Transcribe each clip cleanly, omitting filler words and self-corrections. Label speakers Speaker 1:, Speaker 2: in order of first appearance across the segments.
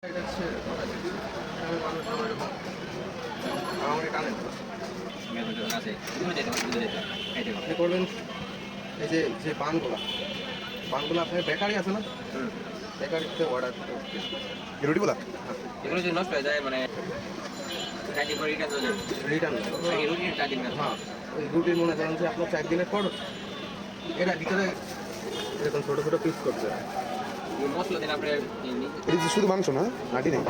Speaker 1: এটা হচ্ছে মানুষ আমার এরকম আমাকে টানে আপনি করবেন এই যে যে পানগুলো আপনার বেকারি আছে না বেকারিতে অর্ডার
Speaker 2: রুটিগুলা
Speaker 3: এগুলো যদি নষ্ট হয়ে যায় মানে
Speaker 1: রিটার্ন হ্যাঁ ওই রুটির মনে করেন যে আপনার 4 দিনের পর এরা ভিতরে এরকম ছোটো ছোটো পিস করতে হয়
Speaker 3: মশলা দিন আপনি
Speaker 2: এটা শুধু মাংস না আটি নেই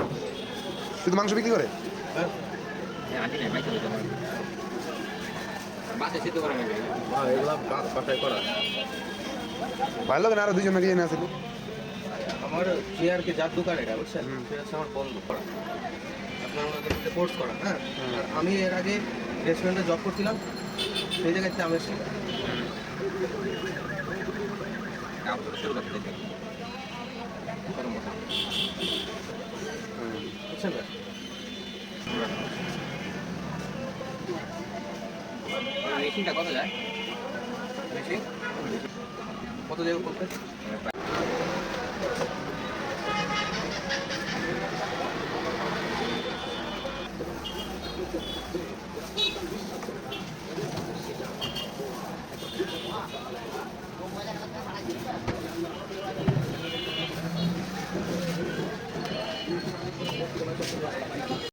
Speaker 2: শুধু মাংস বিক্রি করে
Speaker 1: হ্যাঁ
Speaker 3: আটি নেই মাইকে দিতে পারেন বাসে সিদ্ধ করে নেবে
Speaker 1: হ্যাঁ এগুলো বাসায় করা
Speaker 2: ভালো লাগে না আরো দুজন নাকি এনে আছে
Speaker 1: আমার যে আর কি যার দোকান এটা বুঝছেন সে হচ্ছে আমার বন্ধু করা আপনার ওনাকে কোর্স করা হ্যাঁ আর আমি এর আগে রেস্টুরেন্টে জব করছিলাম সেই জায়গাতে আমি শেখা
Speaker 3: কাম শুরু করতে দেখবেন গরম মশলা
Speaker 1: বুঝছেন না
Speaker 3: মেশিনটা কত যায়
Speaker 1: বেশি কত জায়গা করতে